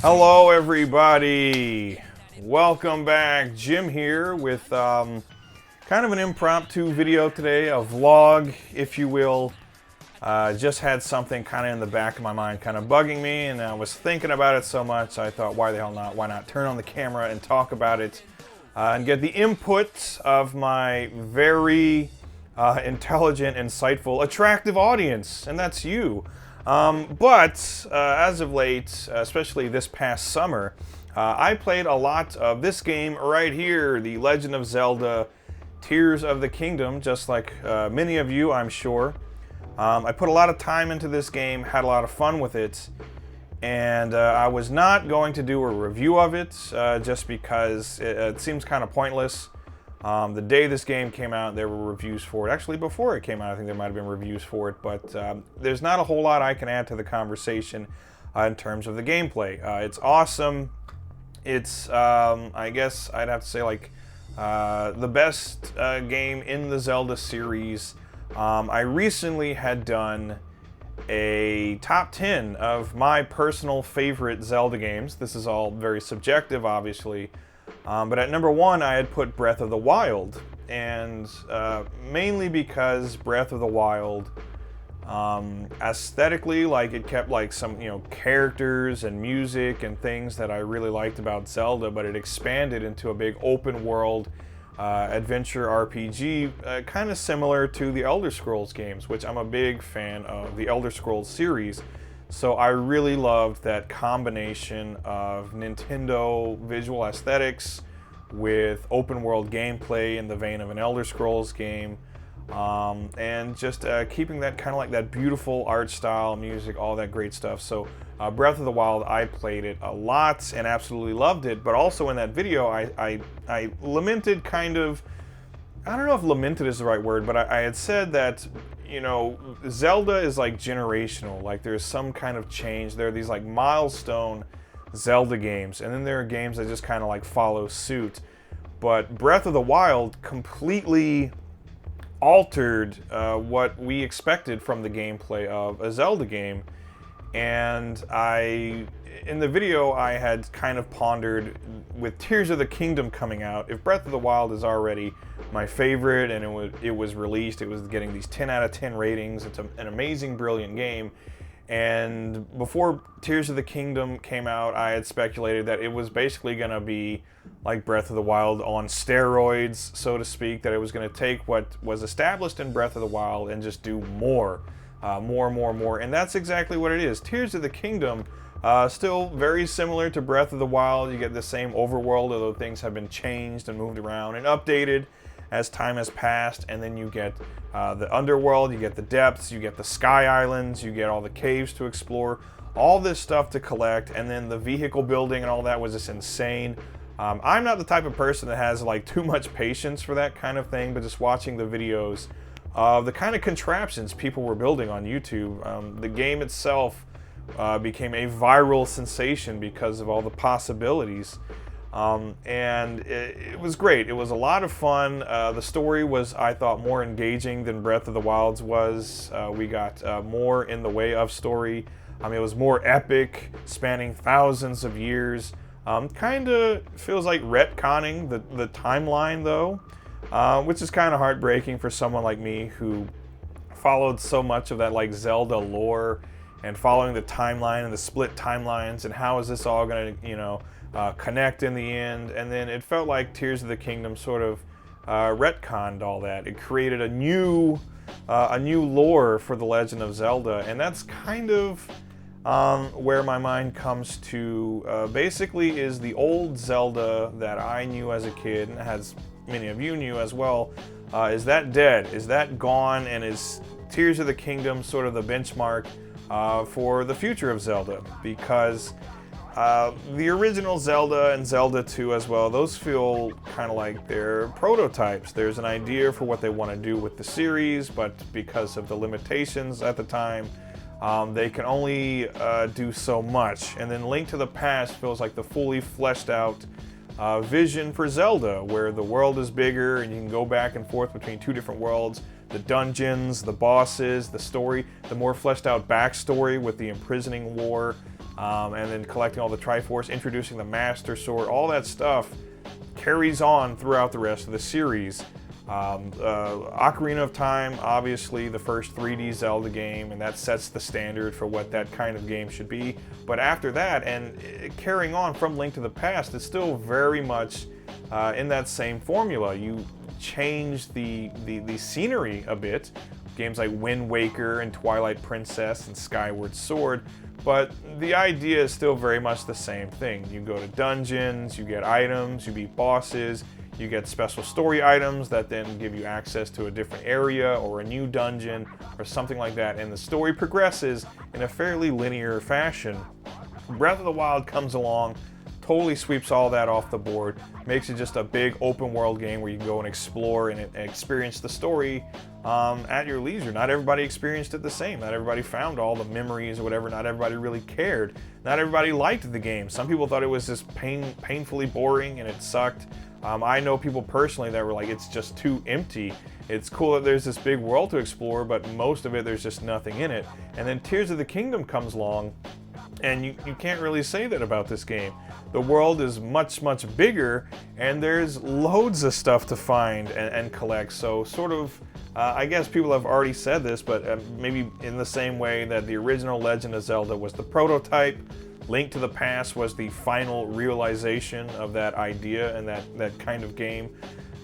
Hello everybody, welcome back. Jim here with kind of an impromptu video today, a vlog if you will. Just had something kind of in the back of my mind kind of bugging me, and I was thinking about it so much I thought, why the hell not? Why not turn on the camera and talk about it and get the input of my very intelligent, insightful, attractive audience, and that's you. But as of late, especially this past summer, I played a lot of this game right here, The Legend of Zelda Tears of the Kingdom, just like many of you, I'm sure. I put a lot of time into this game, had a lot of fun with it, and I was not going to do a review of it just because it seems kind of pointless. The day this game came out, there were reviews for it. Actually, before it came out, I think there might have been reviews for it, but there's not a whole lot I can add to the conversation in terms of the gameplay. It's awesome. It's, I guess I'd have to say, like, the best game in the Zelda series. I recently had done a top 10 of my personal favorite Zelda games. This is all very subjective, obviously. But at number 1, I had put Breath of the Wild, and mainly because Breath of the Wild, aesthetically, like, it kept like some, characters and music and things that I really liked about Zelda, but it expanded into a big open world adventure RPG, kind of similar to the Elder Scrolls games, which I'm a big fan of the Elder Scrolls series. So I really loved that combination of Nintendo visual aesthetics with open world gameplay in the vein of an Elder Scrolls game, and just keeping that kind of like that beautiful art style, music, all that great stuff. So Breath of the Wild, I played it a lot and absolutely loved it, but also in that video I lamented kind of, I don't know if lamented is the right word, but I had said that, Zelda is like generational, like there's some kind of change. There are these like milestone Zelda games, and then there are games that just kind of like follow suit. But Breath of the Wild completely altered what we expected from the gameplay of a Zelda game. And in the video, I had kind of pondered, with Tears of the Kingdom coming out, if Breath of the Wild is already my favorite and it was released, it was getting these 10 out of 10 ratings, it's an amazing, brilliant game. And before Tears of the Kingdom came out, I had speculated that it was basically going to be like Breath of the Wild on steroids, so to speak, that it was going to take what was established in Breath of the Wild and just do more. More, and that's exactly what it is. Tears of the Kingdom, still very similar to Breath of the Wild. You get the same overworld, although things have been changed and moved around and updated as time has passed, and then you get the underworld, you get the depths, you get the sky islands, you get all the caves to explore, all this stuff to collect, and then the vehicle building and all that was just insane. I'm not the type of person that has like too much patience for that kind of thing, but just watching the videos of the kind of contraptions people were building on YouTube. The game itself became a viral sensation because of all the possibilities. And it was great. It was a lot of fun. The story was, I thought, more engaging than Breath of the Wild's was. We got more in the way of story. It was more epic, spanning thousands of years. Kind of feels like retconning the timeline, though. Which is kind of heartbreaking for someone like me who followed so much of that like Zelda lore and following the timeline and the split timelines and how is this all going to, connect in the end. And then it felt like Tears of the Kingdom sort of retconned all that. It created a new lore for The Legend of Zelda, and that's kind of where my mind comes to. Basically, is the old Zelda that I knew as a kid, and has many of you knew as well, is that dead? Is that gone? And is Tears of the Kingdom sort of the benchmark for the future of Zelda? Because the original Zelda and Zelda 2 as well, those feel kind of like they're prototypes. There's an idea for what they want to do with the series, but because of the limitations at the time, they can only do so much. And then Link to the Past feels like the fully fleshed out vision for Zelda, where the world is bigger and you can go back and forth between two different worlds. the dungeons, the bosses, the story, the more fleshed out backstory with the imprisoning war, and then collecting all the Triforce, introducing the Master Sword, all that stuff carries on throughout the rest of the series. Ocarina of Time, obviously the first 3D Zelda game, and that sets the standard for what that kind of game should be. But after that, and carrying on from Link to the Past, it's still very much in that same formula. You change the scenery a bit. Games like Wind Waker and Twilight Princess and Skyward Sword, but the idea is still very much the same thing. You go to dungeons, you get items, you beat bosses, you get special story items that then give you access to a different area or a new dungeon or something like that, and the story progresses in a fairly linear fashion. Breath of the Wild comes along, totally sweeps all that off the board, makes it just a big open world game where you can go and explore and experience the story at your leisure. Not everybody experienced it the same. Not everybody found all the memories or whatever. Not everybody really cared. Not everybody liked the game. Some people thought it was just painfully boring and it sucked. I know people personally that were like, it's just too empty. It's cool that there's this big world to explore, but most of it, there's just nothing in it. And then Tears of the Kingdom comes along, and you can't really say that about this game. The world is much, much bigger, and there's loads of stuff to find and collect. So sort of, I guess people have already said this, but maybe in the same way that the original Legend of Zelda was the prototype, Link to the Past was the final realization of that idea and that kind of game.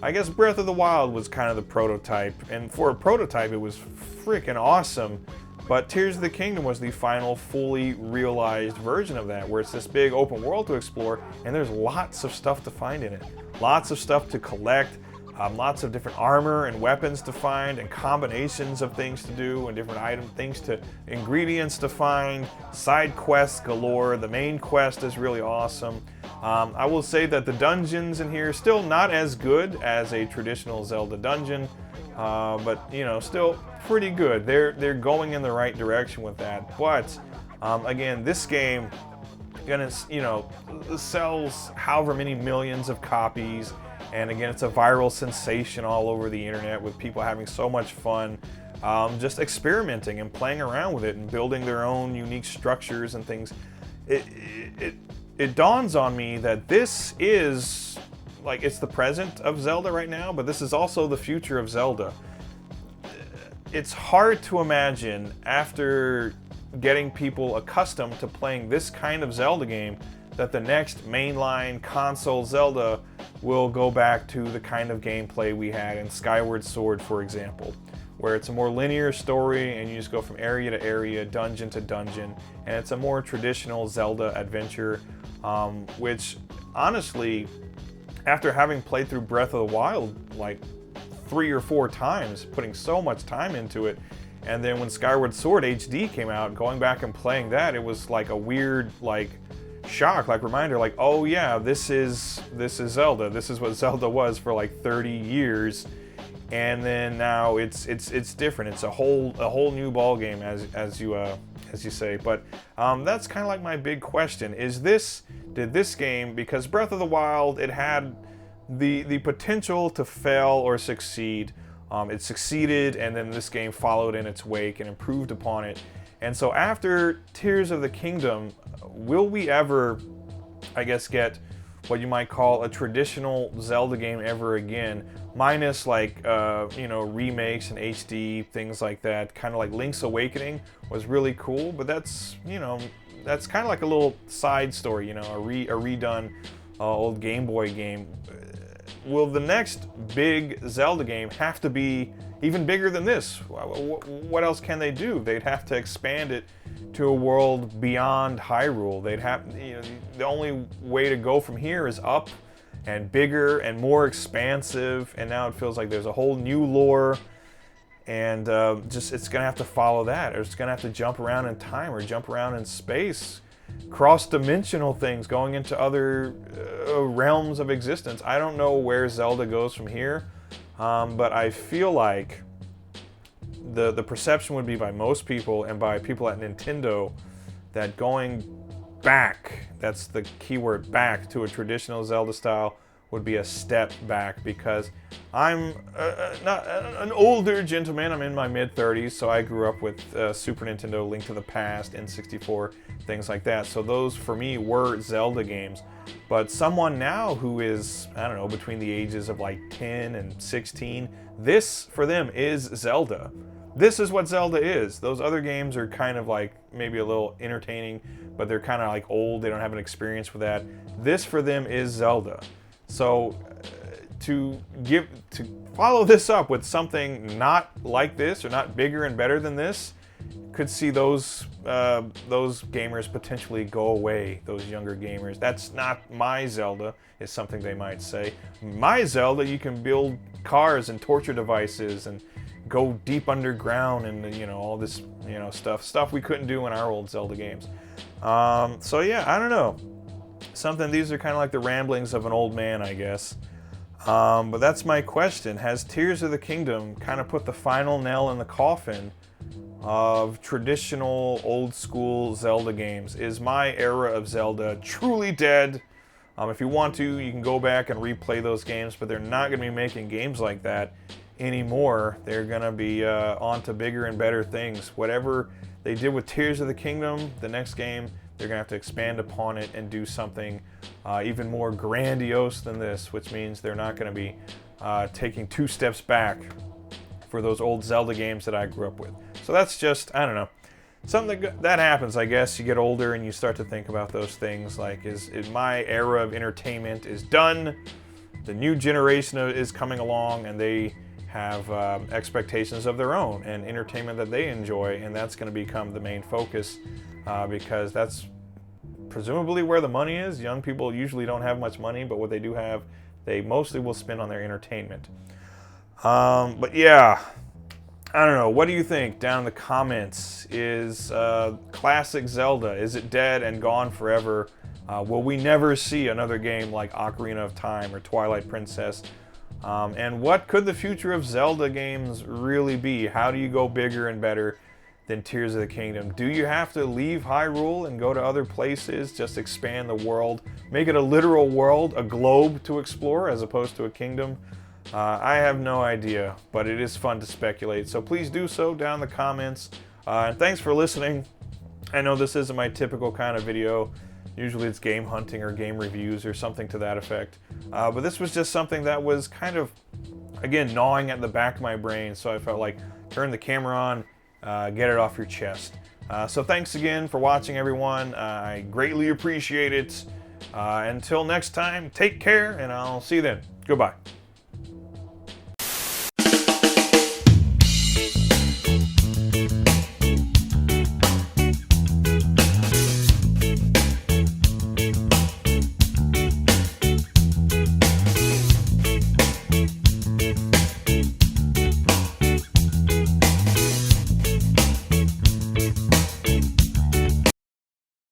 I guess Breath of the Wild was kind of the prototype, and for a prototype it was freaking awesome. But Tears of the Kingdom was the final fully realized version of that, where it's this big open world to explore, and there's lots of stuff to find in it. Lots of stuff to collect, lots of different armor and weapons to find, and combinations of things to do, and different ingredients to find, side quests galore. The main quest is really awesome. I will say that the dungeons in here are still not as good as a traditional Zelda dungeon, but you know, still pretty good. They're going in the right direction with that. But again, this game sells however many millions of copies, and again, it's a viral sensation all over the internet with people having so much fun just experimenting and playing around with it and building their own unique structures and things. It dawns on me that this is like, it's the present of Zelda right now, but this is also the future of Zelda. It's hard to imagine, after getting people accustomed to playing this kind of Zelda game, that the next mainline console Zelda will go back to the kind of gameplay we had in Skyward Sword, for example, where it's a more linear story and you just go from area to area, dungeon to dungeon, and it's a more traditional Zelda adventure, which honestly, after having played through Breath of the Wild like 3 or 4 times, putting so much time into it, and then when Skyward Sword HD came out, going back and playing that, it was like a weird shock, reminder, oh yeah, this is Zelda. This is what Zelda was for 30 years, and then now it's different. It's a whole new ball game, as you say. But that's kind of my big question: did this game, because Breath of the Wild, it had the potential to fail or succeed. It succeeded, and then this game followed in its wake and improved upon it. And so after Tears of the Kingdom, will we ever, I guess, get what you might call a traditional Zelda game ever again, minus remakes and HD, things like that? Kind of like Link's Awakening was really cool, but that's kind of a little side story, a redone old Game Boy game. Will the next big Zelda game have to be even bigger than this? What else can they do? They'd have to expand it to a world beyond Hyrule. They'd have, the only way to go from here is up and bigger and more expansive. And now it feels like there's a whole new lore, and it's gonna have to follow that, or it's gonna have to jump around in time or jump around in space. Cross-dimensional things, going into other realms of existence. I don't know where Zelda goes from here, but I feel like the perception would be by most people and by people at Nintendo that going back, that's the keyword, back to a traditional Zelda style, would be a step back, because I'm not an older gentleman. I'm in my mid-30s, so I grew up with Super Nintendo, Link to the Past, N64, things like that. So those, for me, were Zelda games. But someone now who is, I don't know, between the ages of like 10 and 16, this, for them, is Zelda. This is what Zelda is. Those other games are kind of like maybe a little entertaining, but they're kind of like old. They don't have an experience with that. This, for them, is Zelda. So to follow this up with something not like this, or not bigger and better than this, could see those gamers potentially go away, those younger gamers. That's not my Zelda, is something they might say. My Zelda, you can build cars and torture devices and go deep underground and, you know, all this, you know, stuff we couldn't do in our old Zelda games. So yeah, I don't know. These are kind of like the ramblings of an old man, I guess. But that's my question. Has Tears of the Kingdom kind of put the final nail in the coffin of traditional old school Zelda games? Is my era of Zelda truly dead? If you want to, you can go back and replay those games, but they're not going to be making games like that anymore. They're going to be on to bigger and better things. Whatever they did with Tears of the Kingdom, the next game, they're going to have to expand upon it and do something even more grandiose than this, which means they're not going to be taking 2 steps back for those old Zelda games that I grew up with. So that's just, I don't know, something that happens, I guess. You get older and you start to think about those things, like, is my era of entertainment is done, the new generation is coming along, and they have expectations of their own and entertainment that they enjoy, and that's going to become the main focus, because that's presumably where the money is. Young people usually don't have much money, but what they do have, they mostly will spend on their entertainment. But yeah, I don't know. What do you think down in the comments? Is classic Zelda, is it dead and gone forever? Will we never see another game like Ocarina of Time or Twilight Princess? And what could the future of Zelda games really be? How do you go bigger and better than Tears of the Kingdom? Do you have to leave Hyrule and go to other places, just expand the world, make it a literal world, a globe to explore as opposed to a kingdom? I have no idea, but it is fun to speculate. So please do so down in the comments. And thanks for listening. I know this isn't my typical kind of video. Usually it's game hunting or game reviews or something to that effect. But this was just something that was kind of, again, gnawing at the back of my brain. So I felt like, turn the camera on, get it off your chest. So thanks again for watching, everyone. I greatly appreciate it. Until next time, take care, and I'll see you then. Goodbye.